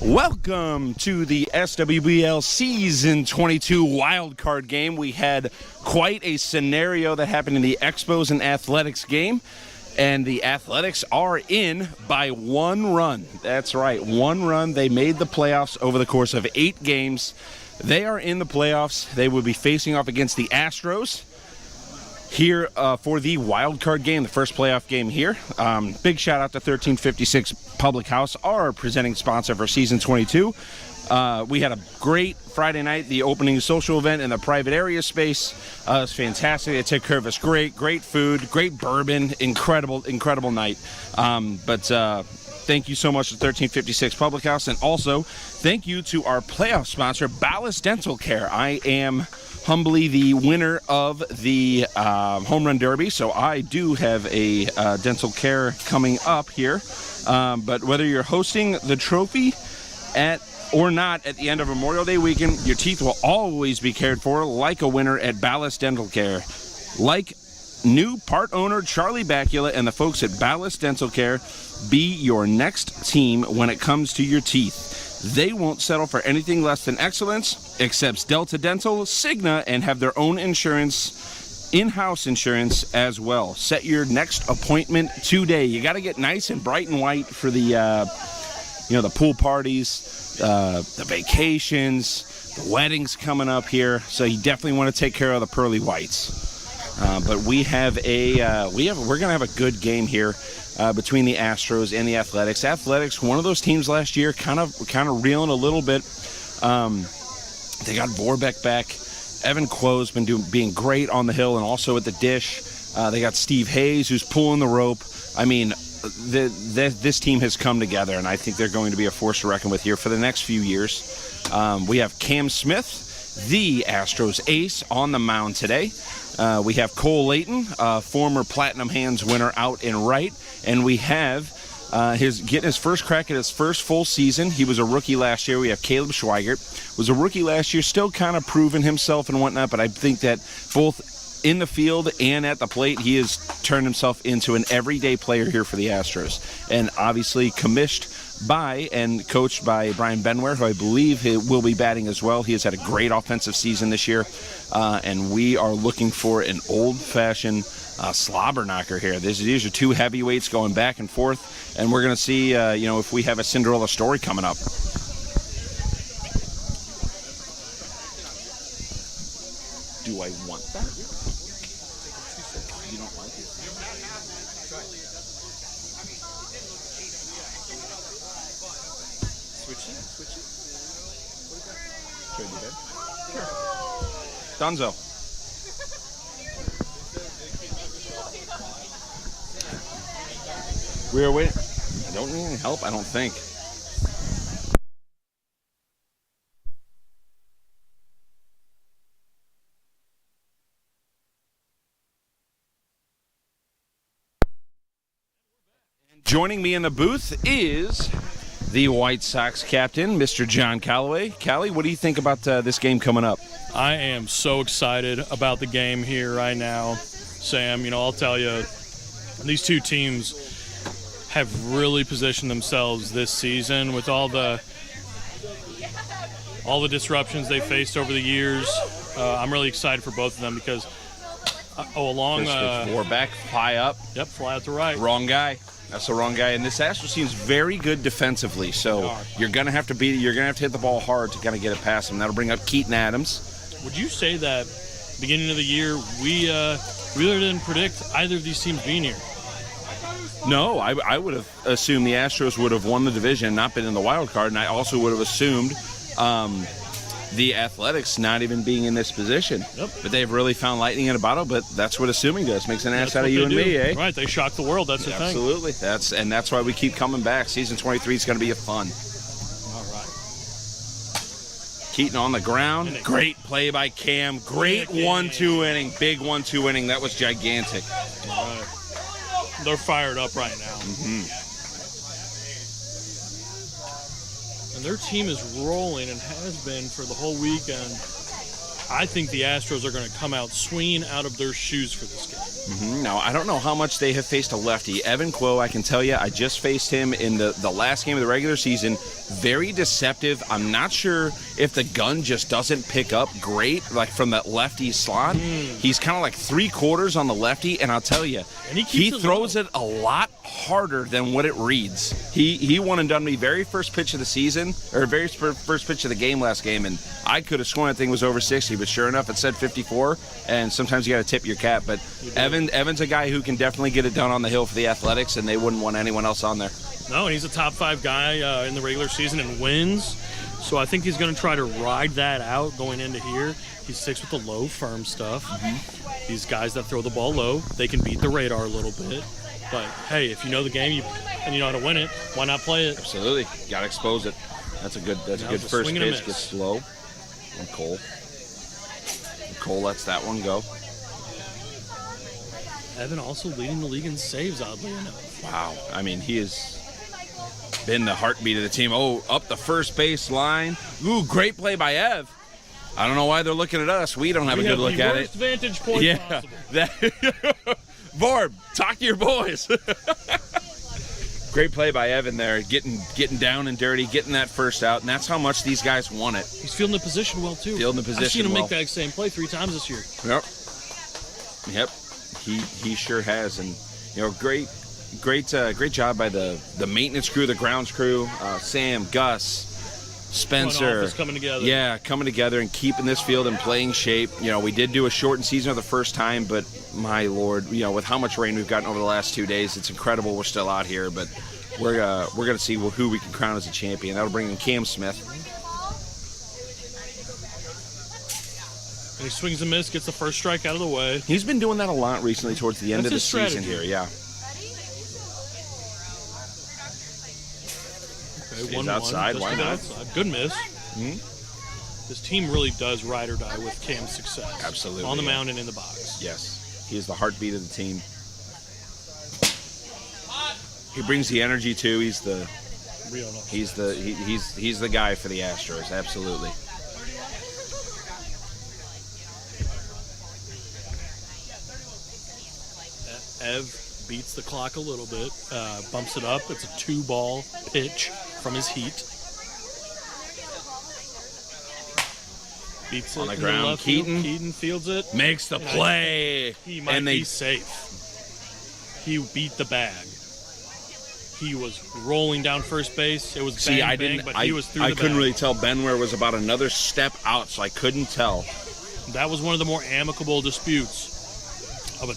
Welcome to the SWBL Season 22 wildcard game. We had quite a scenario that happened in the Expos and Athletics game, and the Athletics are in by one run. That's right, one run. They made the playoffs over the course of 8 games. They are in the playoffs. They will be facing off against the Astros here for the wild card game, the first playoff game here. Big shout out to 1356 Public House, our presenting sponsor for season 22. We had a great Friday night, the opening social event in the private area space. It was fantastic. They took care of us great food, great bourbon, incredible night. Thank you so much to 1356 Public House, and also thank you to our playoff sponsor, Ballast Dental Care. I am humbly the winner of the Home Run Derby, so I do have a dental care coming up here. But whether you're hosting the trophy or not at the end of Memorial Day weekend, your teeth will always be cared for like a winner at Ballast Dental Care. Like new part owner Charlie Bakula and the folks at Ballast Dental Care, be your next team when it comes to your teeth. They won't settle for anything less than excellence, accepts Delta Dental, Cigna, and have their own insurance, in-house insurance as well. Set your next appointment today. You got to get nice and bright and white for the, the pool parties, the vacations, the weddings coming up here. So you definitely want to take care of the pearly whites. But we're gonna have a good game here between the Astros and the Athletics. Athletics, one of those teams last year, kind of reeling a little bit. They got Vorbeck back. Evan Quo's been being great on the hill and also at the dish. They got Steve Hayes, who's pulling the rope. I mean, this team has come together, and I think they're going to be a force to reckon with here for the next few years. We have Cam Smith, the Astros ace, on the mound today. We have Cole Layton, former Platinum Hands winner, out in right. And we have getting his first crack at his first full season. He was a rookie last year. We have Caleb Schweigert. Was a rookie last year, still kind of proving himself and whatnot, but I think that both in the field and at the plate, he has turned himself into an everyday player here for the Astros. And obviously commissioned by and coached by Brian Benware, who I believe will be batting as well. He has had a great offensive season this year, and we are looking for an old-fashioned slobber knocker here. These are two heavyweights going back and forth, and we're going to see, if we have a Cinderella story coming up. Do I want that? You don't like it? Switch it. Should I do that? Sure. Dunzo. We're waiting. I don't need any help, I don't think. Joining me in the booth is the White Sox captain, Mr. John Callaway. Callie, what do you think about this game coming up? I am so excited about the game here right now, Sam. I'll tell you, these two teams have really positioned themselves this season with all the disruptions they faced over the years. I'm really excited for both of them because Vorbeck, fly up. Yep, fly out to right. Wrong guy. That's the wrong guy. And this Astros team is very good defensively, so you're gonna have to hit the ball hard to kind of get it past him. That'll bring up Keaton Adams. Would you say that beginning of the year we really didn't predict either of these teams being here? No, I would have assumed the Astros would have won the division, not been in the wild card, and I also would have assumed the Athletics not even being in this position. Yep. But they've really found lightning in a bottle, but that's what assuming does. Makes an ass out of you and me, eh? Right, they shock the world, that's the thing. Absolutely. That's why we keep coming back. Season 23 is going to be a fun. All right. Keaton on the ground. Great play by Cam. Great 1-2 inning. Big 1-2 inning. That was gigantic. All right. They're fired up right now. Mm-hmm. And their team is rolling and has been for the whole weekend. I think the Astros are going to come out swinging out of their shoes for this game. Mm-hmm. Now, I don't know how much they have faced a lefty. Evan Quo, I can tell you, I just faced him in the last game of the regular season. very deceptive. I'm not sure if the gun just doesn't pick up great, like from that lefty slot. He's kind of like 3/4 on the lefty, and I'll tell you, And he throws it a lot harder than what it reads. He won and done me very first pitch of the season, or very first pitch of the game last game, and I could have sworn that thing was over 60, but sure enough, it said 54, and sometimes you got to tip your cap. But Evan's a guy who can definitely get it done on the hill for the Athletics, and they wouldn't want anyone else on there. No, and he's a top 5 guy in the regular season and wins. So I think he's going to try to ride that out going into here. He sticks with the low, firm stuff. These guys that throw the ball low, they can beat the radar a little bit. But, hey, if you know the game and you know how to win it, why not play it? Absolutely. Got to expose it. That's a good first pitch. Gets slow. And Cole lets that one go. Evan also leading the league in saves, oddly enough. Wow. I mean, he has been the heartbeat of the team. Oh, up the first base line. Ooh, great play by Ev. I don't know why they're looking at us. We don't have a good look at it. Worst vantage point possible. Vorb, talk to your boys. Great play by Evan there, getting down and dirty, getting that first out, and that's how much these guys want it. He's fielding the position well, too. Fielding the position I've seen him well. make that same play 3 times this year. Yep. He sure has, and great job by the maintenance crew, the grounds crew, Sam, Gus, Spencer. Coming together. Yeah, coming together and keeping this field in playing shape. We did do a shortened season for the first time, but my Lord, with how much rain we've gotten over the last 2 days, it's incredible we're still out here. But we're gonna see who we can crown as a champion. That'll bring in Cam Smith. And he swings and misses, gets the first strike out of the way. He's been doing that a lot recently towards the end of the season here. Yeah. Okay, He's outside. Why not? Outside. Good miss. This team really does ride or die with Cam's success. Absolutely. On the mound and in the box. Yes. He is the heartbeat of the team. He brings the energy too. He's the guy for the Astros. Absolutely. Ev beats the clock a little bit, bumps it up. It's a 2-ball pitch from his heat. Beats it on the in ground. left field. Keaton fields it. Makes the play. He might be safe. He beat the bag. He was rolling down first base. It was bang, but he was through the bag. I couldn't really tell. Benware was about another step out, so I couldn't tell. That was one of the more amicable disputes of a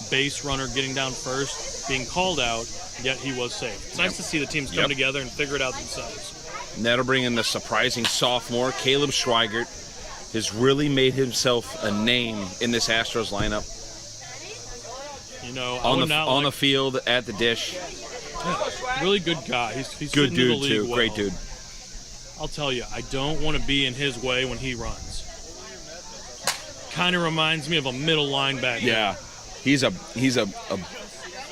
base runner getting down first, being called out, yet he was safe. It's nice to see the teams come together and figure it out themselves. And that'll bring in the surprising sophomore, Caleb Schweigert. Has really made himself a name in this Astros lineup. On the field, at the dish. Yeah, really good guy. He's good dude the league too. Well. Great dude. I'll tell you, I don't want to be in his way when he runs. Kind of reminds me of a middle linebacker. Yeah, he's a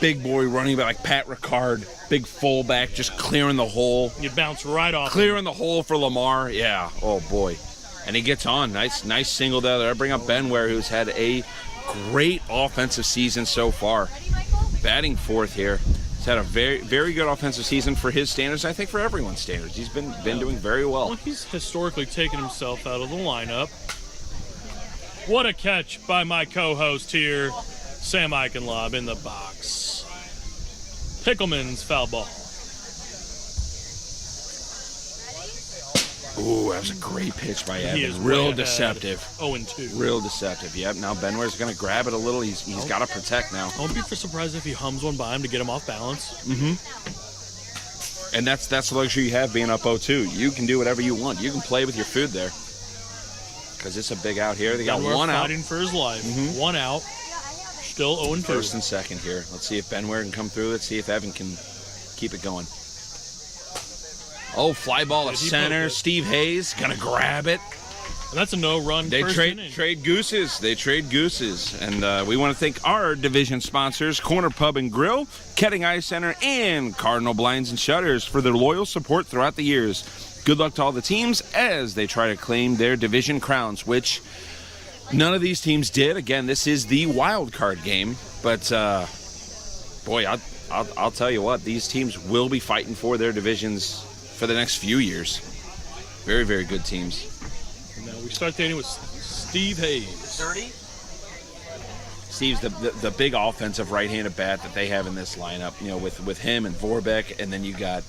big boy running back like Pat Ricard, big fullback, just clearing the hole. You'd bounce right off. Clearing the hole for Lamar. Yeah. Oh boy. And he gets on. Nice single there. I bring up Benware, who's had a great offensive season so far. Batting fourth here. He's had a very, very good offensive season for his standards. I think for everyone's standards. He's been doing very well. He's historically taken himself out of the lineup. What a catch by my co-host here, Sam Eichenlob in the box. Pickleman's foul ball. Ooh, that was a great pitch by Evan. He is real deceptive. 0-2. Real deceptive. Yep. Now Benware's going to grab it a little. He's got to protect now. I won't be surprised if he hums one by him to get him off balance. And that's the luxury you have being up 0-2. You can do whatever you want. You can play with your food there. Because it's a big out here. They got one out. Fighting for his life. 1 out. Still 0-2. First and second here. Let's see if Benware can come through. Let's see if Evan can keep it going. Oh, fly ball to center. Steve Hayes gonna grab it. And that's a no-run. They trade gooses. They trade gooses. And we want to thank our division sponsors, Corner Pub and Grill, Ketting Ice Center, and Cardinal Blinds and Shutters for their loyal support throughout the years. Good luck to all the teams as they try to claim their division crowns, which none of these teams did. Again, this is the wild card game. But, boy, I'll tell you what, these teams will be fighting for their divisions for the next few years. Very, very good teams. And now we start the inning with Steve Hayes. 30. Steve's the big offensive right-handed bat that they have in this lineup, with him and Vorbeck, and then you got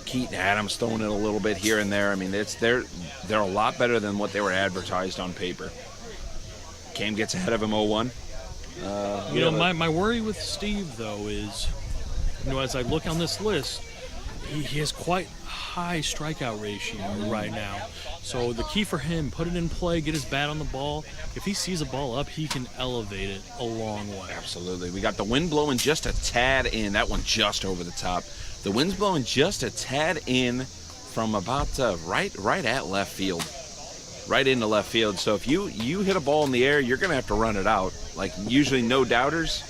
Keaton Adams throwing it a little bit here and there. I mean, they're a lot better than what they were advertised on paper. Cam gets ahead of him 0-1. My worry with Steve, though, is, as I look on this list, he has quite high strikeout ratio right now. So the key for him, put it in play, get his bat on the ball. If he sees a ball up, he can elevate it a long way. Absolutely. We got the wind blowing just a tad in. That one just over the top. The wind's blowing just a tad in from about right at left field. Right into left field. So if you hit a ball in the air, you're going to have to run it out. Like usually no doubters.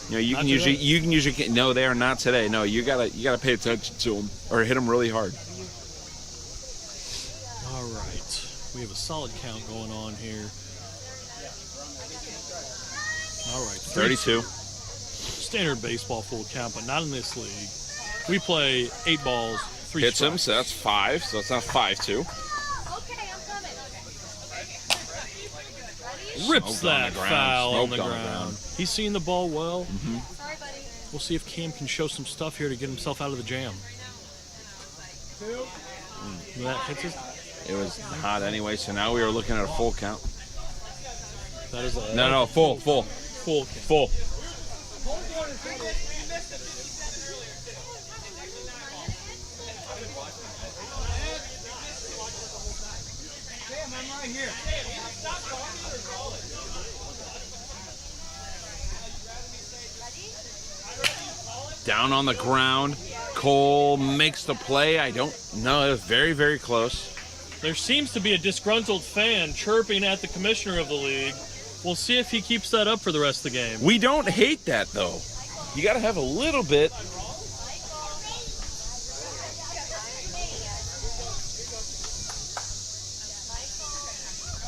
You can usually no, they are not today. No, you gotta pay attention to them or hit them really hard. All right, we have a solid count going on here. All right, 32. Standard baseball full count, but not in this league. We play 8 balls, 3 hits strikes. him, so that's 5. So it's not 5-2. Okay, I'm coming. Rips Smoked on that the ground. foul on the Smoked on the ground. ground. He's seeing the ball well. Sorry, buddy. We'll see if Cam can show some stuff here to get himself out of the jam. That hits it. It was hot anyway, so now we are looking at a full count. That is a No, full. full count. Down on the ground. Cole makes the play. I don't know. It was very, very close. There seems to be a disgruntled fan chirping at the commissioner of the league. We'll see if he keeps that up for the rest of the game. We don't hate that, though. You got to have a little bit.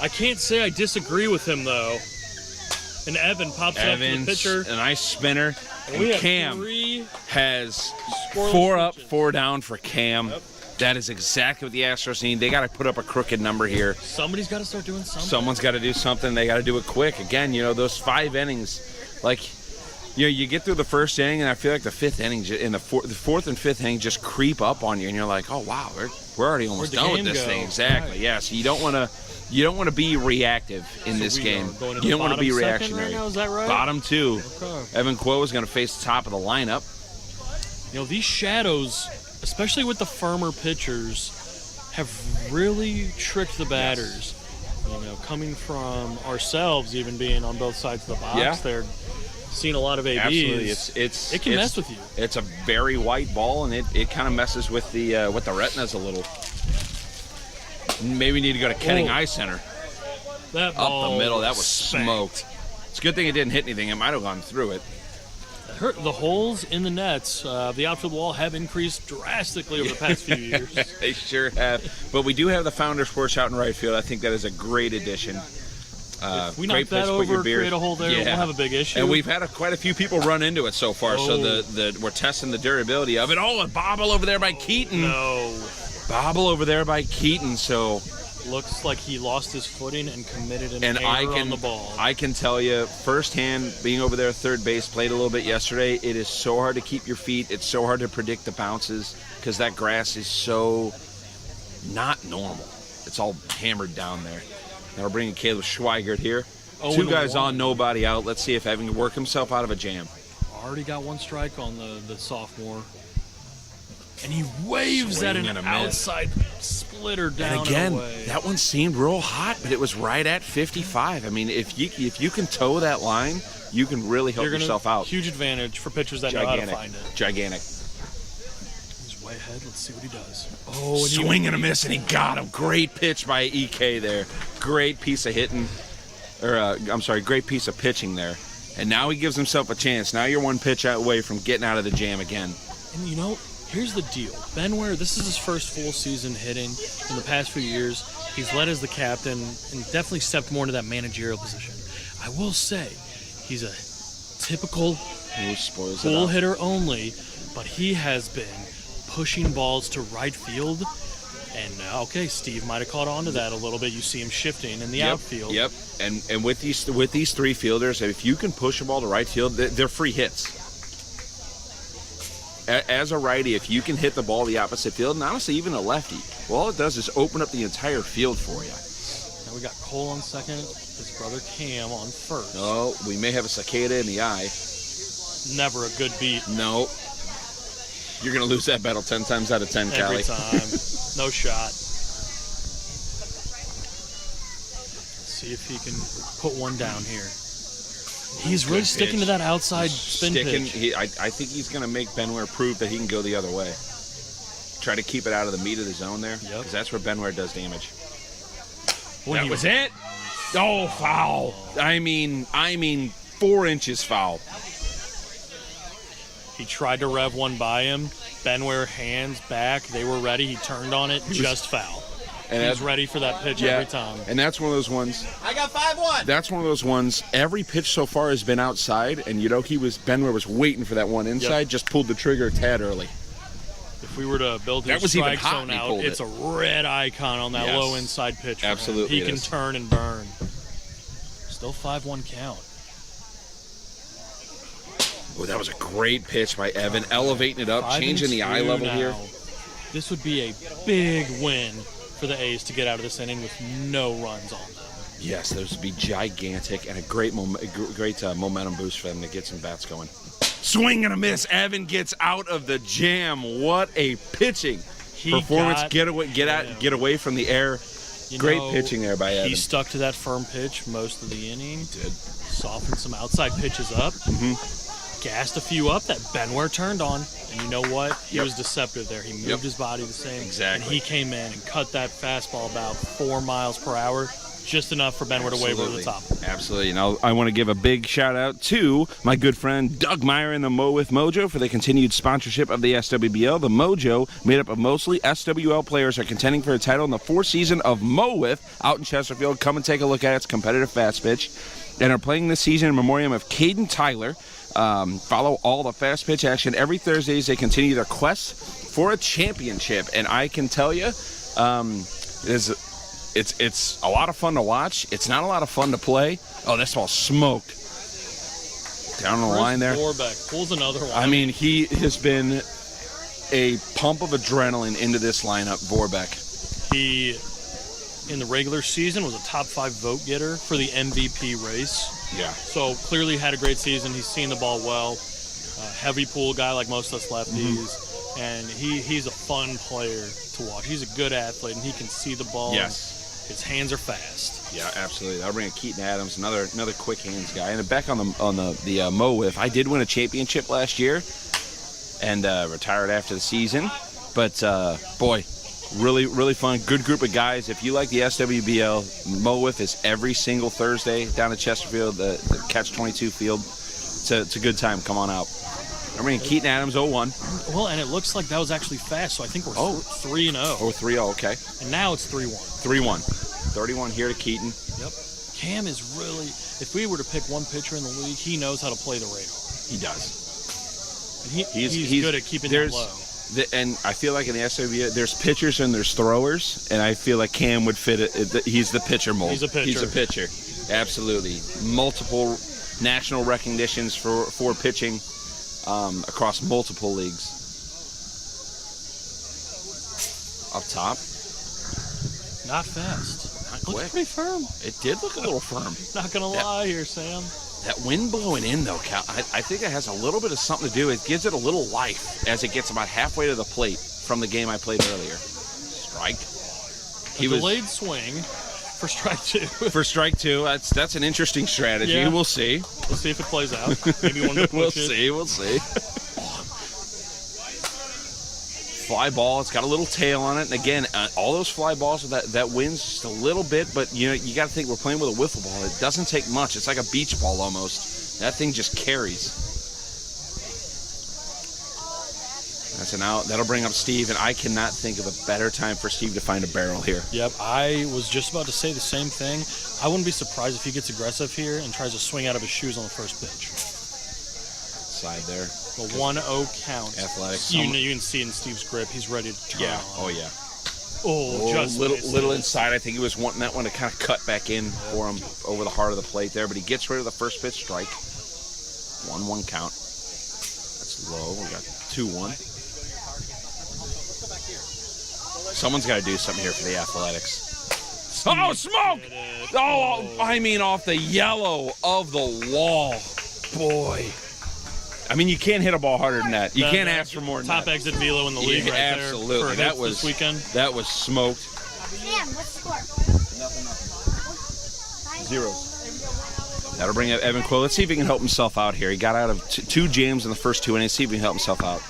I can't say I disagree with him, though. And Evan pops up to the pitcher. A nice spinner. And we And have Cam 3 has scoreless 4 up, pitches. 4 down for Cam. Yep. That is exactly what the Astros need. They got to put up a crooked number here. Somebody's got to start doing something. Someone's got to do something. They got to do it quick. Again, those 5 innings, you get through the first inning, and I feel like the 5th inning, in the fourth and 5th inning, just creep up on you, and you're like, oh wow, we're already almost Where'd the done with game this go? thing. Exactly. Right. Yeah. So you don't want to be reactive in this we game. are going to You the don't want to be bottom second reactionary. right now, is that right? Bottom 2. Okay. Evan Quo is going to face the top of the lineup. These shadows, especially with the firmer pitchers, have really tricked the batters. Coming from ourselves, even being on both sides of the box, Yeah. they're seeing a lot of ABs. Absolutely. It can mess with you. It's a very white ball, and it kind of messes with the retinas a little. Maybe we need to go to Kenning Eye Center. That Up ball the middle, that was spanked. smoked. It's a good thing it didn't hit anything. It might have gone through it. The holes in the nets, the outfield wall, have increased drastically over the past few years. They sure have. But we do have the Founder Sports out in right field. I think that is a great addition. If we Great knock that place to put your over, beer. create a hole there, Yeah. we'll have a big issue. And we've had quite a few people run into it so far, so we're testing the durability of it. Oh, a bobble over there by Keaton. No. Bobble over there by Keaton, so... Looks like he lost his footing and committed an And error on the ball. I can tell you firsthand, being over there at third base, played a little bit yesterday, it is so hard to keep your feet. It's so hard to predict the bounces because that grass is so not normal. It's all hammered down there. Now we're bringing Caleb Schweigert here. 2 guys 0-1. on, nobody out. Let's see if Evan can work himself out of a jam. Already got 1 strike on the sophomore. And he waves at Swing an and a miss. outside splitter down And again, away. that one seemed real hot, but it was right at 55. I mean, if you can toe that line, you can really help yourself out. Huge advantage for pitchers that know how to find it. Gigantic. He's way ahead. Let's see what he does. Oh, and Swing and a miss, and he got him. Great pitch by EK there. Great piece of hitting, great piece of pitching there. And now he gives himself a chance. Now you're 1 pitch away from getting out of the jam again. And here's the deal. Ben Ware, this is his first full season hitting in the past few years. He's led as the captain and definitely stepped more into that managerial position. I will say, he's a typical Ooh, spoils it full up. hitter only, but he has been pushing balls to right field. And okay, Steve might have caught on to that a little bit. You see him shifting in the outfield. Yep. And with these three fielders, if you can push a ball to right field, they're free hits. As a righty, if you can hit the ball the opposite field, and honestly even a lefty, well, all it does is open up the entire field for you. Now we got Cole on second, his brother Cam on first. Oh, we may have a cicada in the eye. Never a good beat. No. You're going to lose that battle 10 times out of 10, Callie. Every time. No shot. Let's see if he can put one down here. He's really sticking to that outside spin pitch. I think he's going to make Benware prove that he can go the other way. Try to keep it out of the meat of the zone there, because that's where Benware does damage. That was it. Oh, foul. I mean, 4 inches foul. He tried to rev one by him. Benware hands back. They were ready. He turned on it. Just foul. And he's ready for that pitch every time. And that's one of those ones. I got 5-1. That's one of those ones. Every pitch so far has been outside, and Benware was waiting for that one inside. Just pulled the trigger a tad early. If we were to build his strike zone out, it's a red icon on that low inside pitch. Absolutely, he can turn and burn. Still 5-1 count. Oh, that was a great pitch by Evan, elevating it up, changing the eye level here. This would be a big win for the A's to get out of this inning with no runs on them. Yes, those would be gigantic and a great momentum boost for them to get some bats going. Swing and a miss. Evan gets out of the jam. What a pitching performance. Get away from the air. Great pitching there by Evan. He stuck to that firm pitch most of the inning. He did. Softened some outside pitches up. Gassed a few up that Benware turned on. And you know what? He was deceptive there. He moved his body the same. Exactly. And he came in and cut that fastball about 4 miles per hour. Just enough for Benware to wave over the top. Absolutely. And I want to give a big shout out to my good friend Doug Meyer and the Mo with Mojo for the continued sponsorship of the SWBL. The Mojo, made up of mostly SWL players, are contending for a title in the 4th season of Mo with out in Chesterfield. Come and take a look at it. It's competitive fast pitch. And are playing this season in memoriam of Caden Tyler. Follow all the fast pitch action every Thursday as they continue their quest for a championship. And I can tell you, it's a lot of fun to watch. It's not a lot of fun to play. Oh, this ball smoked. Down the line there. Vorbeck pulls another one. I mean, he has been a pump of adrenaline into this lineup, Vorbeck. He, in the regular season, was a top 5 vote getter for the MVP race. Yeah. So clearly had a great season. He's seen the ball well. Heavy pool guy like most of us lefties. And he's a fun player to watch. He's a good athlete, and he can see the ball. Yes. His hands are fast. Yeah, absolutely. That'll bring a Keaton Adams, another quick hands guy. And back on the Mo with, I did win a championship last year and retired after the season. But boy, really, really fun. Good group of guys. If you like the SWBL, Mo with is every single Thursday down at Chesterfield, the Catch 22 field. It's a good time. Come on out. I mean, Keaton Adams 0-1. Well, and it looks like that was actually fast, so I think we're 3-0. Oh, 3-0, okay. And now it's 3-1. 3-1. 31 here to Keaton. Yep. Cam is really, if we were to pick one pitcher in the league, he knows how to play the radar. He does. And he's good at keeping that low. And I feel like in the SWBL, there's pitchers and there's throwers, and I feel like Cam would fit it. He's the pitcher mold. He's a pitcher. He's a pitcher. Absolutely. Multiple national recognitions for pitching. Across multiple leagues. Up top. Not fast. Not Looks quick. pretty firm. It did look a little firm. Not going to lie here, Sam. That wind blowing in, though, Cal, I think it has a little bit of something to do. It gives it a little life as it gets about halfway to the plate from the game I played earlier. Strike. Delayed swing for strike 2. For strike 2, that's an interesting strategy. Yeah. We'll see. We'll see if it plays out. Maybe one to push We'll see. Fly ball. It's got a little tail on it, and again, all those fly balls that wins just a little bit. But you got to think we're playing with a wiffle ball. It doesn't take much. It's like a beach ball almost. That thing just carries. That's an out. That'll bring up Steve, and I cannot think of a better time for Steve to find a barrel here. Yep, I was just about to say the same thing. I wouldn't be surprised if he gets aggressive here and tries to swing out of his shoes on the first pitch. outside there. The 1-0 count. Athletics. You can see in Steve's grip, he's ready to turn Yeah. on. Oh, yeah. Oh, just little inside. I think he was wanting that one to kind of cut back in for him over the heart of the plate there, but he gets rid of the first pitch strike. 1-1 count. That's low. We got 2-1. Someone's got to do something here for the Athletics. Oh, smoke! Oh, I mean, off the yellow of the wall. Boy. I mean, you can't hit a ball harder than that. You can't ask for more than top that. exit velo in the league right absolutely. there. For That hits was this weekend. That was smoked. Sam, what's the score? Nothing. Zeros. That'll bring up Evan Quill. Let's see if he can help himself out here. He got out of two jams in the first 2 innings. See if he can help himself out.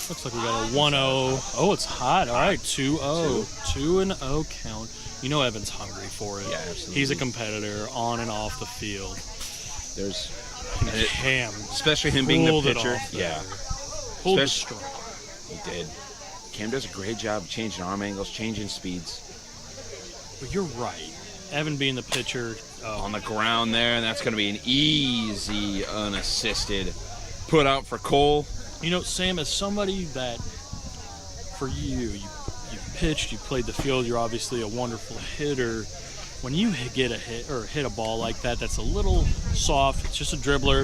Looks like we got a 1-0. Oh, it's hot. All right, 2-0. 2-0 count. You know Evan's hungry for it. Yeah, absolutely. He's a competitor on and off the field. There's Cam, especially him being the pulled it pitcher. off there. Yeah, Pulled it Especially- strong. he did. Cam does a great job of changing arm angles, changing speeds. But you're right. Evan being the pitcher. On the ground there, and that's going to be an easy, unassisted put out for Cole. You know, Sam, as somebody that, for you pitched, you played the field, you're obviously a wonderful hitter. When you get a hit or hit a ball like that, that's a little soft, it's just a dribbler,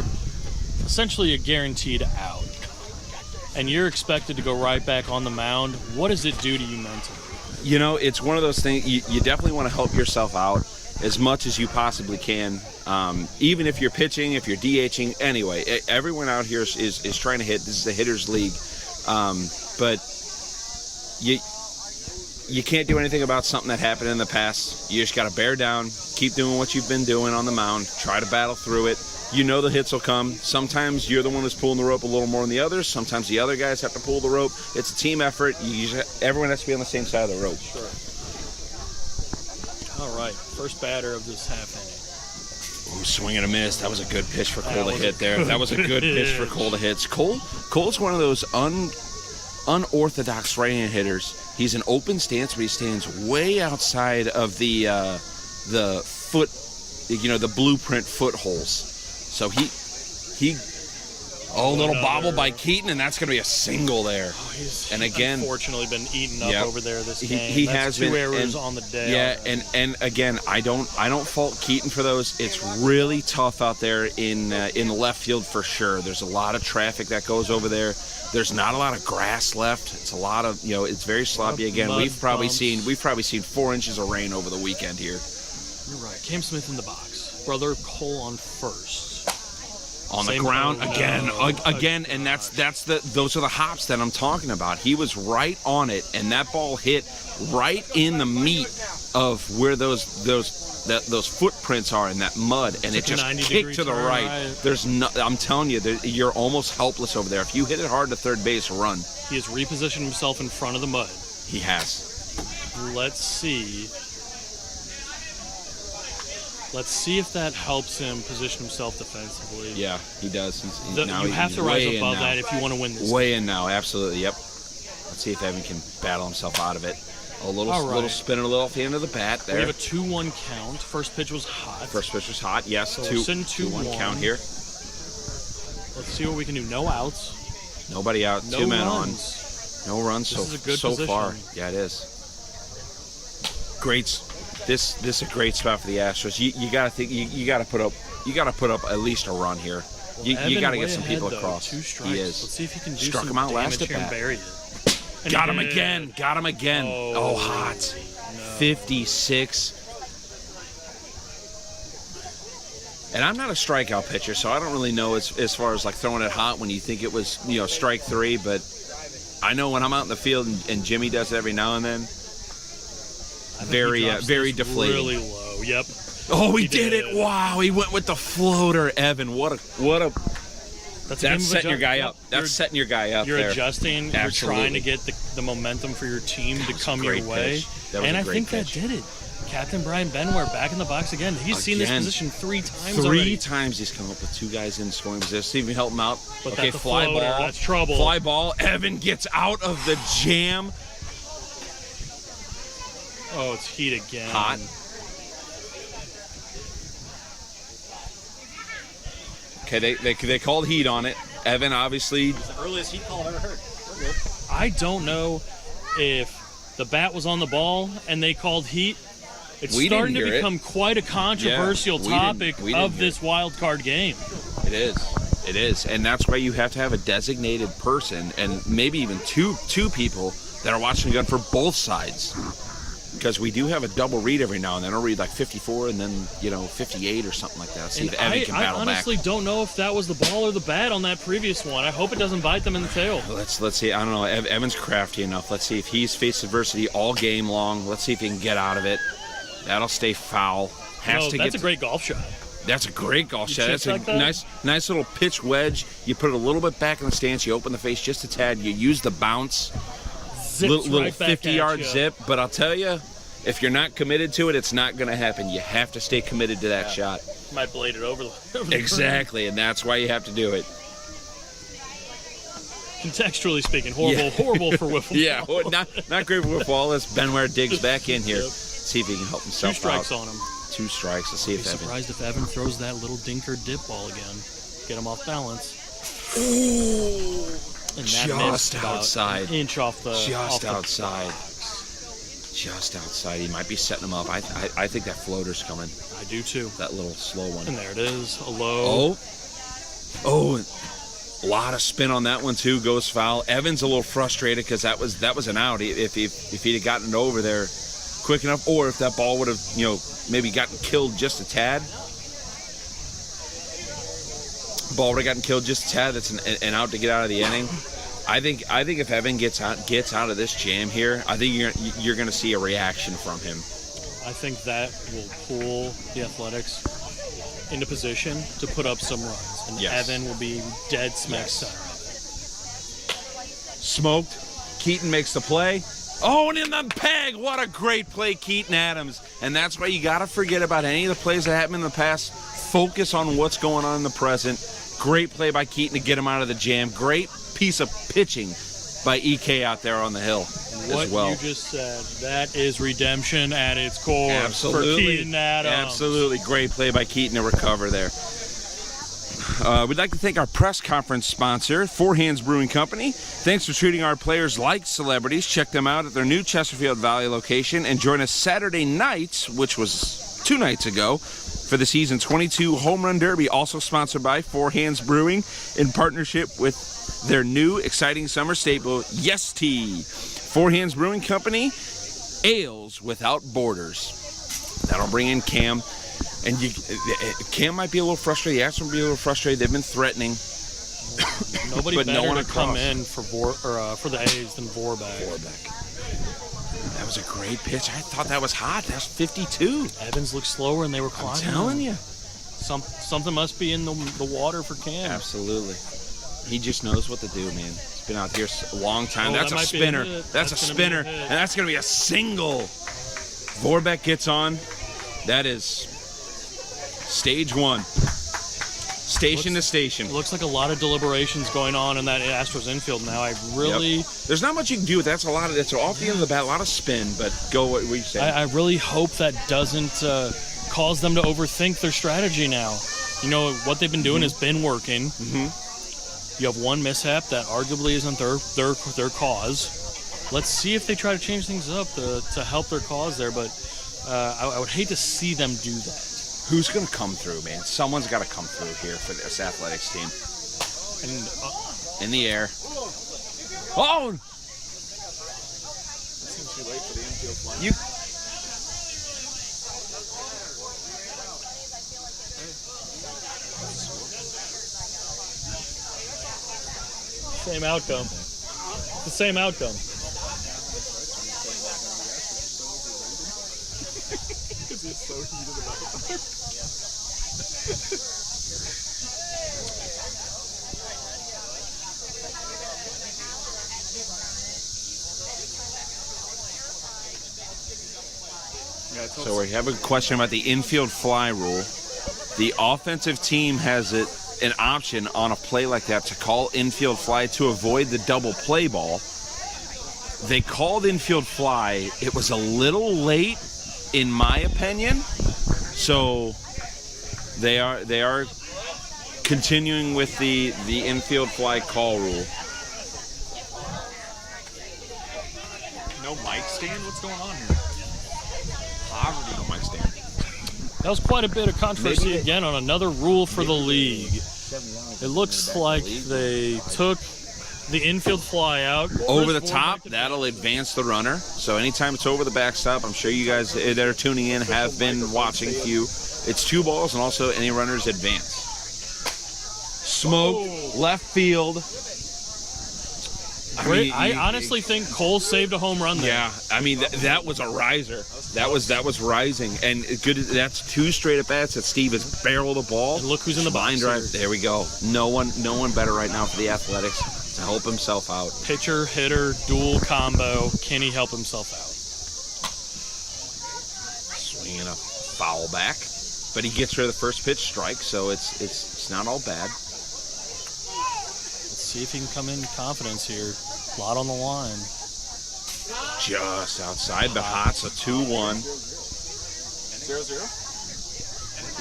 essentially a guaranteed out. And you're expected to go right back on the mound. What does it do to you mentally? You know, it's one of those things, you definitely want to help yourself out as much as you possibly can. Even if you're pitching, if you're DHing, anyway, everyone out here is trying to hit. This is a hitter's league. But you can't do anything about something that happened in the past. You just got to bear down, keep doing what you've been doing on the mound, try to battle through it. You know the hits will come. Sometimes you're the one who's pulling the rope a little more than the others. Sometimes the other guys have to pull the rope. It's a team effort. Everyone has to be on the same side of the rope. Sure. All right, first batter of this half inning. Ooh, swing and a miss. That was a good pitch for Cole to was hit a there. good That was a good pitch for Cole to hit. Cole's one of those unorthodox right-hand hitters. He's an open stance, but he stands way outside of the foot, the blueprint footholes. So a little bobble by Keaton, and that's going to be a single there. Oh, he's again, unfortunately been eaten up over there this game. He That's has 2 been, errors on the day. Yeah, already. and again, I don't fault Keaton for those. It's really tough out there in the left field for sure. There's a lot of traffic that goes over there. There's not a lot of grass left. It's a lot of it's very sloppy. Again, Mud we've probably bumps. seen 4 inches of rain over the weekend here. You're right. Cam Smith in the box. Brother Cole on first. On the Same ground thing. again, and those are the hops that I'm talking about. He was right on it, and that ball hit right in the meat of where those footprints are in that mud, and it just kicked to the right. There's no, I'm telling you, you're almost helpless over there. If you hit it hard to third base, run. He has repositioned himself in front of the mud. He has. Let's see if that helps him position himself defensively. Yeah, he does. You have to rise above that if you want to win this. Way in now, absolutely. Yep. Let's see if Evan can battle himself out of it. A little spinning a little off the end of the bat there. We have a 2-1 count. First pitch was hot. First pitch was hot. Yes, So we're sitting 2-1 count here. Let's see what we can do. No outs. Nobody out. No 2 men runs. on. No runs This is a good so position. far. Yeah, it is. Great. This is a great spot for the Astros. You got to think. You got to put up at least a run here. You got to get some people across. 2 strikes. He is. Let's see if he can do Struck some him out last damage here at and bat. bury it. And Got he him did. again. Got him again. Oh, hot. No. 56. And I'm not a strikeout pitcher, so I don't really know as far as like throwing it hot when you think it was strike 3. But I know when I'm out in the field and Jimmy does it every now and then. Very deflating. Really low. Yep. Oh, he did it! Wow, he went with the floater, Evan. What a. That's setting your guy up. That's setting your guy up. You're there. adjusting. Absolutely. You're trying to get the momentum for your team to come your great way. pitch. That was And a I great think pitch. that did it. Captain Brian Benware back in the box again. He's seen this position 3 times Three already. times he's come up with 2 guys in scoring position. See if we can help him out. But Okay, that's a fly floater. ball. That's trouble. Fly ball. Evan gets out of the jam. Oh, it's heat again. Hot. Okay, they called heat on it. Evan obviously. It's the earliest heat call I've ever heard. We're good. I don't know if the bat was on the ball and they called heat. It's We starting didn't to hear it. become quite a controversial Yeah, we didn't- topic we didn't of hear this wild card game. It is. It is, and that's why you have to have a designated person, and maybe even two people that are watching the gun for both sides, because we do have a double read every now and then. I'll read like 54 and then 58 or something like that. See And if Evan can I battle honestly back. don't know if that was the ball or the bat on that previous one. I hope it doesn't bite them in the tail. Let's see. I don't know. Evan's crafty enough. Let's see if he's faced adversity all game long. Let's see if he can get out of it. That'll stay foul. That's a great golf shot. That's a great golf shot. That's a like that? nice little pitch wedge. You put it a little bit back in the stance. You open the face just a tad. You use the bounce. Zips Little right back at 50-yard ya. zip. But I'll tell you, if you're not committed to it, it's not going to happen. You have to stay committed to that shot. Might blade it over the Exactly, and that's why you have to do it. Contextually speaking, horrible for wiffle Yeah, ball. well, not great with Wall as Benware digs back in here. Yep. See if he can help Two himself strikes out. on him. 2 strikes. Let's see I'd be if Evan. surprised if Evan throws that little dinker dip ball again. Get him off balance. And that Just missed about outside. an inch off the Just off the outside. box. Just outside. He might be setting him up. I think that floater's coming. I do too. That little slow one. And there it is. A low. Oh, a lot of spin on that one too. Goes foul. Evan's a little frustrated because that was an out. If he'd have gotten it over there quick enough, or if that ball would have maybe gotten killed just a tad. Ball would have gotten killed just a tad. That's an out to get out of the inning. I think if Evan gets out of this jam here, I think you're going to see a reaction from him. I think that will pull the Athletics into position to put up some runs. And Yes. Evan will be dead smack Yes. center. Smoked. Keaton makes the play. Oh, and in the peg. What a great play, Keaton Adams. And that's why you got to forget about any of the plays that happened in the past. Focus on what's going on in the present. Great play by Keaton to get him out of the jam. Great piece of pitching by EK out there on the hill What as well. you just said, that is redemption at its core Absolutely. for Keaton Adams. Absolutely. Great play by Keaton to recover there. We'd like to thank our press conference sponsor, Four Hands Brewing Company. Thanks for treating our players like celebrities. Check them out at their new Chesterfield Valley location and join us Saturday nights, which was 2 nights ago, for the season 22 Home Run Derby, also sponsored by Four Hands Brewing in partnership with their new exciting summer staple, Yes Tea. Four Hands Brewing Company, ales without borders. That'll bring in Cam. And Cam might be a little frustrated. The Astros might be a little frustrated. They've been threatening. Nobody But better no one to come across. in for the A's than Vorback. That was a great pitch. I thought that was hot. That's 52. Evans looked slower and they were I'm climbing. telling you. Something must be in the water for Cam. Absolutely. He just knows what to do, man. He's been out here a long time. Oh, That's that a might be a spinner. hit. That's a That's gonna be a spinner. hit. And that's going to be a single. Vorbeck gets on. That is stage 1. Station to station. It looks like a lot of deliberations going on in that Astros infield now. I really, Yep. There's not much you can do. That's a lot of. That's off the end of the bat. A lot of spin. But go what you say. I really hope that doesn't cause them to overthink their strategy now. You know what they've been doing has been working. Mm-hmm. You have one mishap that arguably isn't their cause. Let's see if they try to change things up to help their cause there. But I would hate to see them do that. Who's going to come through, man? Someone's got to come through here for this Athletics team. And In the air. Oh! You. same outcome. It's the same outcome. So we have a question about the infield fly rule. The offensive team has an option on a play like that to call infield fly to avoid the double play ball. They called infield fly. It was a little late, in my opinion. So they are Continuing with the infield fly call rule. No mic stand? What's going on here? Poverty. No mic stand. That was quite a bit of controversy Maybe- again on another rule for the league. It looks like they took the infield fly out. Over the top, that'll advance the runner. So anytime it's over the backstop, I'm sure you guys that are tuning in have been watching a few. It's 2 balls, and also any runners advance. Smoke, left field. I honestly think Cole saved a home run there. Yeah, I mean that was a riser. That was rising, and good. That's 2 straight at bats that Steve has barreled the ball. And look who's in the Line box drive. here. There we go. No one better right now for the Athletics to help himself out. Pitcher, hitter, dual combo. Can he help himself out? Swinging a foul back, but he gets rid of the first pitch strike, so it's not all bad. Let's see if he can come in confidence here. A lot on the line. Just outside the hot, so 2-1. 0-0?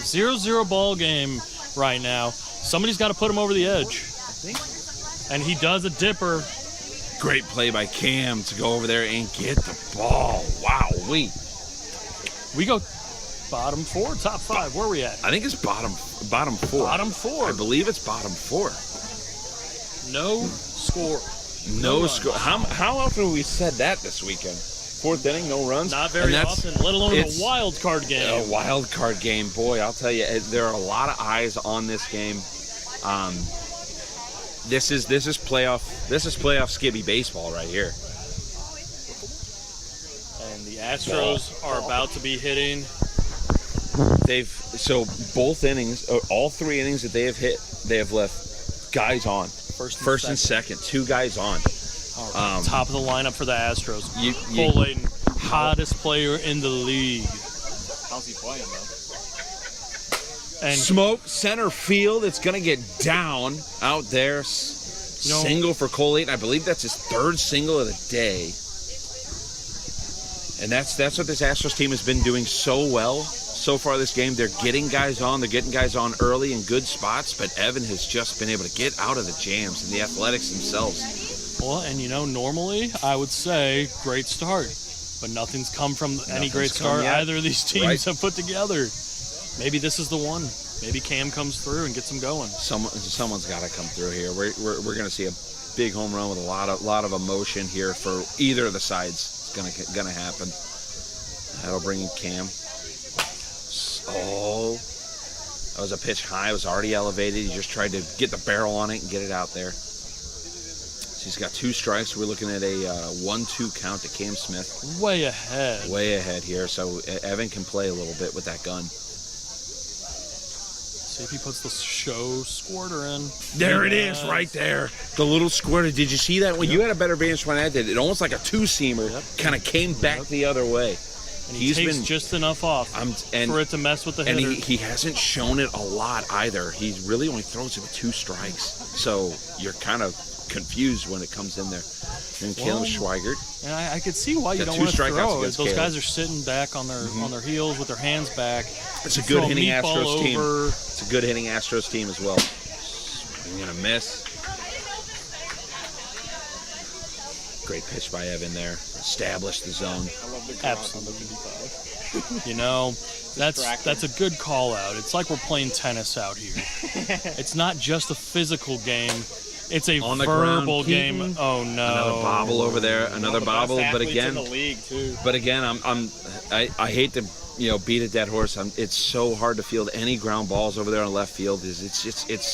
0-0 ball game right now. Somebody's got to put him over the edge. And he does a dipper. Great play by Cam to go over there and get the ball. Wow, We go bottom 4, top 5. Where are we at? I think it's bottom 4. Bottom 4. I believe it's bottom 4. No score. No runs. score. How often have we said that this weekend? 4th inning, no runs. Not very And often, let alone it's a wild card game. A wild card game, boy. I'll tell you, there are a lot of eyes on this game. This is playoff. This is playoff skibby baseball right here. And the Astros are about to be hitting. So both innings, all 3 innings that they have hit, they have left guys on. First and second, 2 guys on. All right, top of the lineup for the Astros. You- Cole Layton, hottest player in the league. How's he playing, though? And Smoke center field. It's gonna get down out there. Single for Cole Layton. I believe that's his 3rd single of the day. And that's what this Astros team has been doing so well so far this game. They're getting guys on. They're getting guys on early in good spots. But Evan has just been able to get out of the jams, and the Athletics themselves. well, and normally I would say great start, but nothing's come from any great come start yet. either of these teams Right. have put together. Maybe this is the one. Maybe Cam comes through and gets them going. Someone's got to come through here. We're going to see a big home run with a lot of emotion here for either of the sides. It's gonna happen. That'll bring in Cam. Oh, that was a pitch high. It was already elevated. He just tried to get the barrel on it and get it out there. So he's got 2 strikes. We're looking at a 1-2 count to Cam Smith. Way ahead. Way ahead here. So Evan can play a little bit with that gun. See if he puts the show squirter in. There it is, right there. The little squirter. Did you see that? When you had a better vantage when I did, it almost like a 2-seamer kind of came back the other way. And he takes just enough off for it to mess with the hitter. And he hasn't shown it a lot either. He really only throws it with 2 strikes. So you're kind of confused when it comes in there. And Caleb Schweigert. And I could see why you Got don't 2 want to strikeouts throw it. against Those Caleb. guys are sitting back on their heels with their hands back. It's a Throw good hitting meatball Astros team. over. It's a good hitting Astros team as well. Swing and a miss. Great pitch by Evan there. Established the zone. Absolutely. That's a good call out. It's like we're playing tennis out here. It's not just a physical game. It's a On the ground, verbal game. Keaton. Oh no! Another bobble over there. Another bobble, but again, in the league too. But again, I hate to beat a dead horse. It's so hard to field any ground balls over there on left field. It's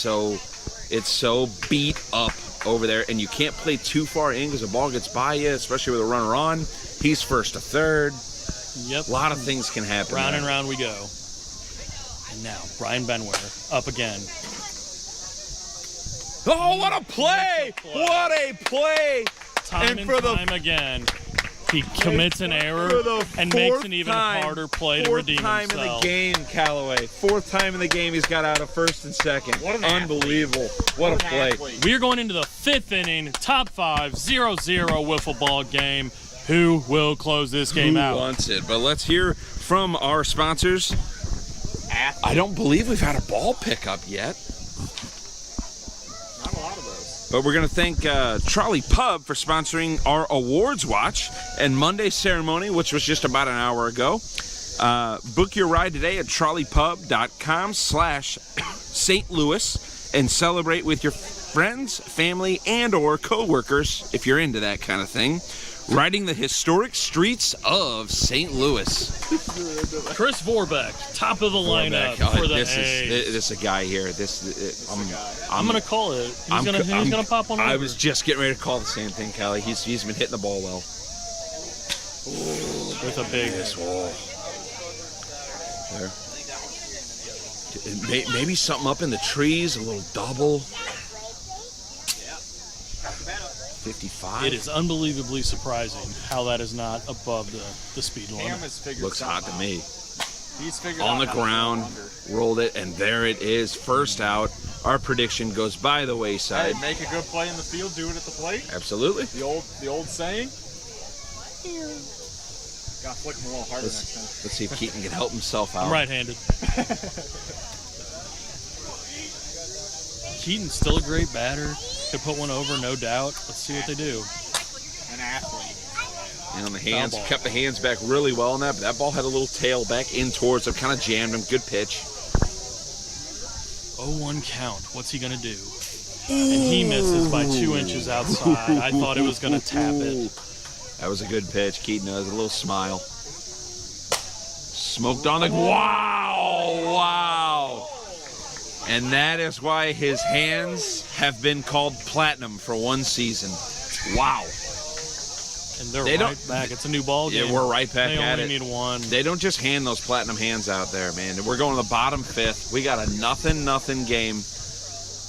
so beat up over there, and you can't play too far in because the ball gets by you, especially with a runner on. He's first to third. Yep. A lot of things can happen. Round there. and round we go. And now Brian Benware up again. Oh, what a play! What a play! Time and time again, he commits an error and makes an even harder play to redeem himself. 4th time in the game, Callaway. 4th time in the game he's got out of first and second. What an Unbelievable. What a play. We are going into the 5th inning, top 5, 0-0 wiffle ball game. Who will close this game out? Who wants it? But let's hear from our sponsors. I don't believe we've had a ball pickup yet. But we're going to thank Trolley Pub for sponsoring our awards watch and Monday ceremony, which was just about an hour ago. Book your ride today at trolleypub.com/St. Louis and celebrate with your friends, family, and or co-workers, if you're into that kind of thing, riding the historic streets of St. Louis. Chris Vorbeck, top of the lineup Vorbeck. for the this A's. is this is a guy here. I'm gonna call it. He's gonna pop one over. I was just getting ready to call the same thing, Callie. He's been hitting the ball well. With a big There. Maybe something up in the trees, a little double. 55. It is unbelievably surprising how that is not above the speed limit. Looks hot to me. He's figured On out the how to ground, go under. rolled it, and there it is. First out. Our prediction goes by the wayside. Hey, make a good play in the field, do it at the plate. Absolutely. The old saying. Gotta flick him a little harder next time. Let's see if Keaton can help himself out. I'm right-handed. Keaton's still a great batter. Could put one over, no doubt. Let's see what they do. An athlete. And on the hands, Foul ball. kept the hands back really well on that, but that ball had a little tail back in towards him, kind of jammed him. Good pitch. 0-1 count. What's he gonna do? And he misses by 2 inches outside. I thought it was gonna tap it. That was a good pitch. Keaton has a little smile. Smoked on the... Wow! And that is why his hands have been called platinum for one season. Wow. And they're They right don't- back. It's a new ball game. Yeah, we're right back they at only it. need one. They don't just hand those platinum hands out there, man. We're going to the bottom fifth. We got a nothing game.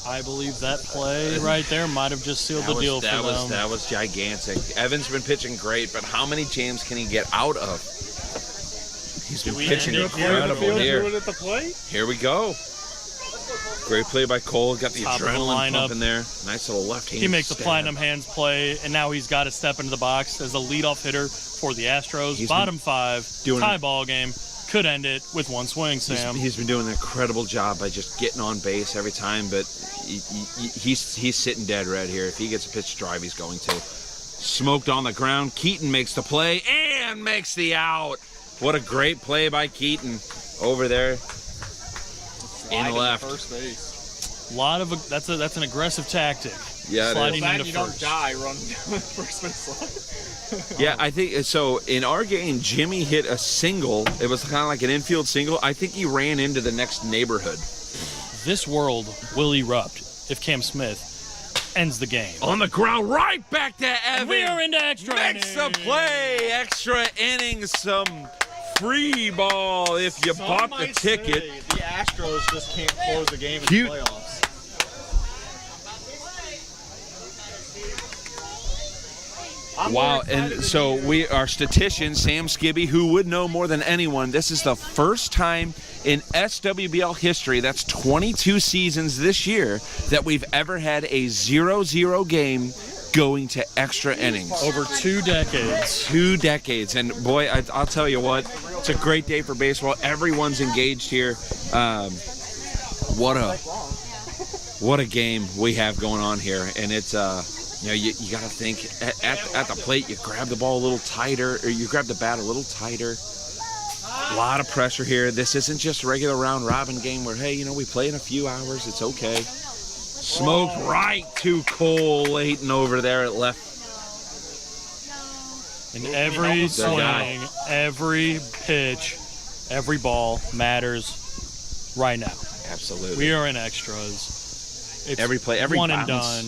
I believe that play right there might have just sealed the deal for them. That was gigantic. Evan's been pitching great, but how many jams can he get out of? He's been pitching end it here? incredible Do here. it at the plate. Here we go. Great play by Cole. Got the Top of the adrenaline lineup. pumping there. Nice little left hand. He makes the stab. platinum hands play, and now he's got to step into the box as a leadoff hitter for the Astros. He's Bottom five, doing tie it. ball game. Could end it with one swing, Sam. He's been doing an incredible job by just getting on base every time, but he's sitting dead right here. If he gets a pitch drive, he's going to. Smoked on the ground. Keaton makes the play and makes the out. What a great play by Keaton over there in left. First base. A lot of that's an aggressive tactic. Yeah, it sliding Well, into you don't first. die running down the first base line. Yeah, I think so. In our game, Jimmy hit a single. It was kind of like an infield single. I think he ran into the next neighborhood. This world will erupt if Cam Smith ends the game. On the ground, right back to Evan. We are into extra Makes the innings. play. Extra innings. Some free ball if you Some bought the might ticket. say the Astros just can't close a game in Cute. the playoffs. I'm Wow, very excited and to so be our statistician, Sam Skibby, who would know more than anyone, this is the first time in SWBL history, that's 22 seasons this year, that we've ever had a 0-0 game going to extra innings. Over 2 decades. 2 decades. And boy, I'll tell you what, it's a great day for baseball. Everyone's engaged here. What a game we have going on here. And it's, you got to think at the plate, you grab the ball a little tighter, or you grab the bat a little tighter. A lot of pressure here. This isn't just a regular round robin game where, hey, we play in a few hours. It's okay. Smoked right to Cole Layton over there at left. And every The guy. swing, every pitch, every ball matters right now. Absolutely. We are in extras. It's Every play, every one and bounce.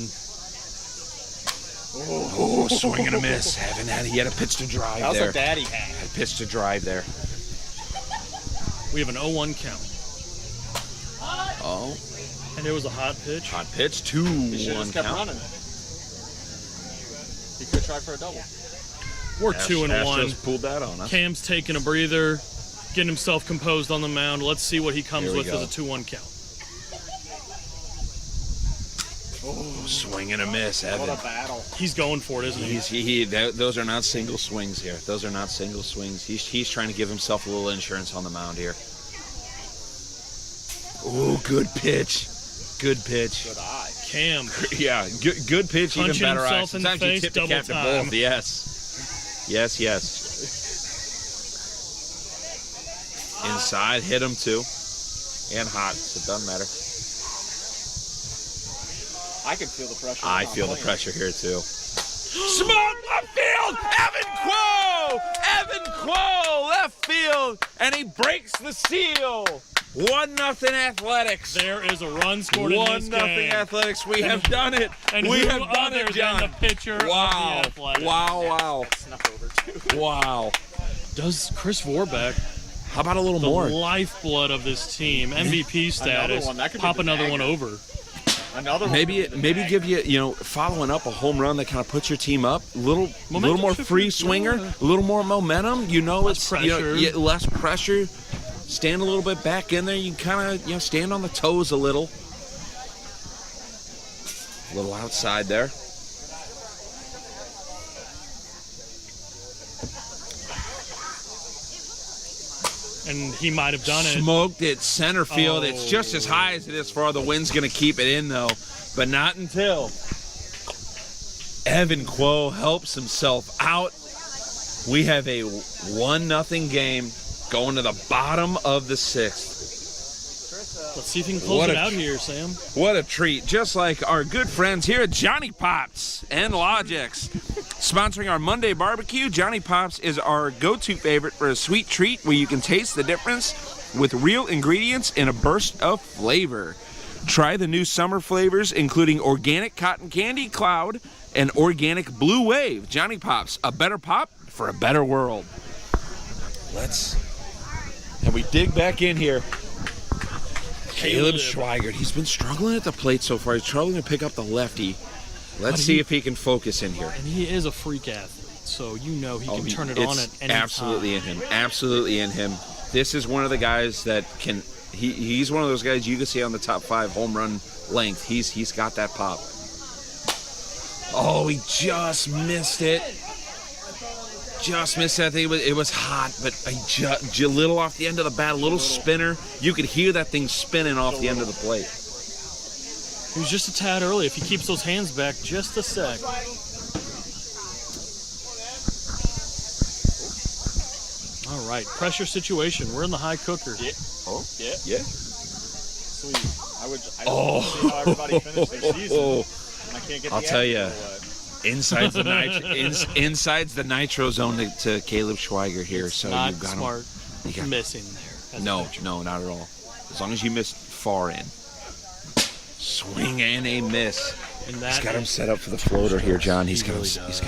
done. Oh, swing and a miss. He had a pitch to drive That was there. a daddy hat. A pitch to drive there. We have an 0-1 count. Oh, And it was a hot pitch. hot pitch, He should 2-1 have just kept count. running. He could try for a double. We're 2-1. Astros pulled that on us. Cam's taking a breather, getting himself composed on the mound. Let's see what he comes Here we with go. as a 2-1 count. Swing and a miss, What Evan. a battle. He's going for it, isn't he? Those are not single swings here. Those are not single swings. He's trying to give himself a little insurance on the mound here. Oh, good pitch. Good pitch. Good eye. Cam. Yeah, good pitch, Punching even better eye. himself in the Sometimes you face, tip the cap to double both. time. Yes. Inside, hit him too. And hot, so it doesn't matter. I can feel the pressure. I feel the pressure here too. Smoke left field! Evan Quo left field, and he breaks the seal. 1-0 Athletics. There is a run scored in this 1-0 game. Athletics. We have done it. And we who have done other it, than John. the pitcher of the Athletics? Wow. Snuck over too. Wow. Does Chris Vorbeck, How about a little the more? lifeblood of this team, MVP status, one. That could be pop the another one dagger. over? Another one. Maybe give you, following up a home run that kind of puts your team up. Little Momentum more shifter, free swinger, yeah. a little more momentum. Less pressure. Less pressure. Stand a little bit back in there. You can kind of, stand on the toes a little. A little outside there. And he might have done it. Smoked it center field. Oh. It's just as high as it is far. The wind's going to keep it in, though. But not until Evan Quo helps himself out. We have a 1-0 game going to the bottom of the 6th. Let's see if he can close What it a out here, Sam. What a treat. Just like our good friends here at Johnny Pops and Logix. Sponsoring our Monday barbecue, Johnny Pops is our go-to favorite for a sweet treat where you can taste the difference with real ingredients in a burst of flavor. Try the new summer flavors, including organic cotton candy cloud and organic blue wave. Johnny Pops, a better pop for a better world. And we dig back in here. Caleb Schweigert, he's been struggling at the plate so far. He's struggling to pick up the lefty. Let's see if he can focus in here. And he is a freak athlete, so he can turn it on at any absolutely time. in him. Absolutely in him. This is one of the guys that can. He's one of those guys you can see on the top 5 home run length. He's got that pop. Oh, he just missed it. Just missed it. I think it was hot, but a little off the end of the bat, a little spinner. You could hear that thing spinning off the end of the plate. He was just a tad early. If he keeps those hands back just a sec. All right, pressure situation. We're in the high cooker. Yeah. Oh, Yeah. yeah. Sweet. I just want to see how everybody finished their season. And I can't get I'll the tell action ya. or what. Inside's the nitro zone to Caleb Schweigert here. So Not you've got smart him. You got, missing there. as a no, pitcher. not at all. As long as you miss far in. Swing and a miss. And that He's got him is- set up for the floater here, John. He's got him really set up. does. He's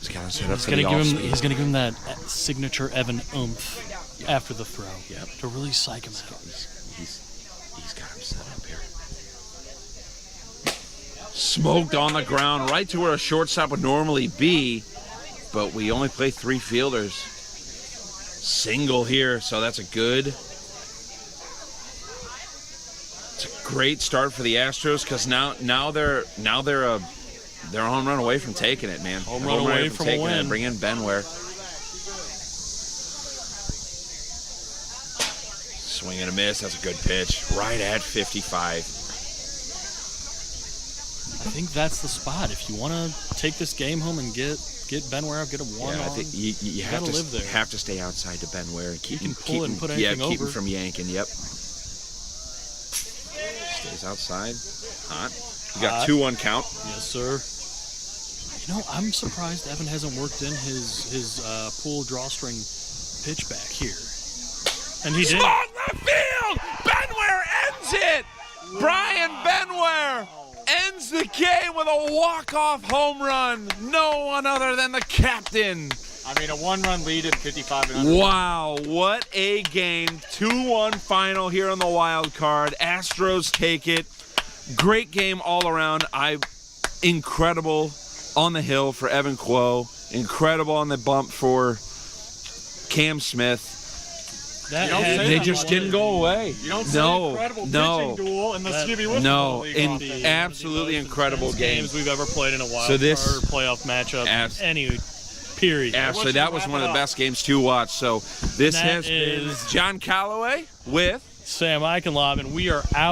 got him set up He's for gonna the give off him. speed. He's gonna give him that signature Evan oomph after the throw. Yep. To really psych him out. He's got him set up here. Smoked on the ground, right to where a shortstop would normally be, but we only play 3 fielders. Single here, so that's a good. It's a great start for the Astros because now they're a home run away from taking it, man. Home run away from a taking win. it. Bring in Benware. Swing and a miss. That's a good pitch. Right at 55. I think that's the spot. If you want to take this game home and get Benware out, get a one Yeah, I on. think you have gotta to live there. have to stay outside to Benware and keep You him can pull it and put anything keep him over. from yanking. Yep. Stays outside. Hot. You got Hot. 2-1 count. Yes, sir. You know, I'm surprised Evan hasn't worked in his pull drawstring pitch back here. And he did. Small left field. Benware ends it. Brian Benware ends the game with a walk-off home run. No one other than the captain. I mean, a 1-run lead in 55 and under. Wow, what a game. 2-1 final here on the wild card. Astros take it. Great game all around. Incredible on the hill for Evan Quo. Incredible on the bump for Cam Smith. That You don't had- say They that just one. didn't go away. You don't say No, incredible no. pitching duel in the That- Stevie Wiffle No, League in offense. One absolutely of the most incredible intense game. games we've ever played in a wild So this- card playoff matchup. Abs- Any period. Absolutely, that was one of the best games to watch. So this That has been is- John Calloway with Sam Eichenlaub, and we are out.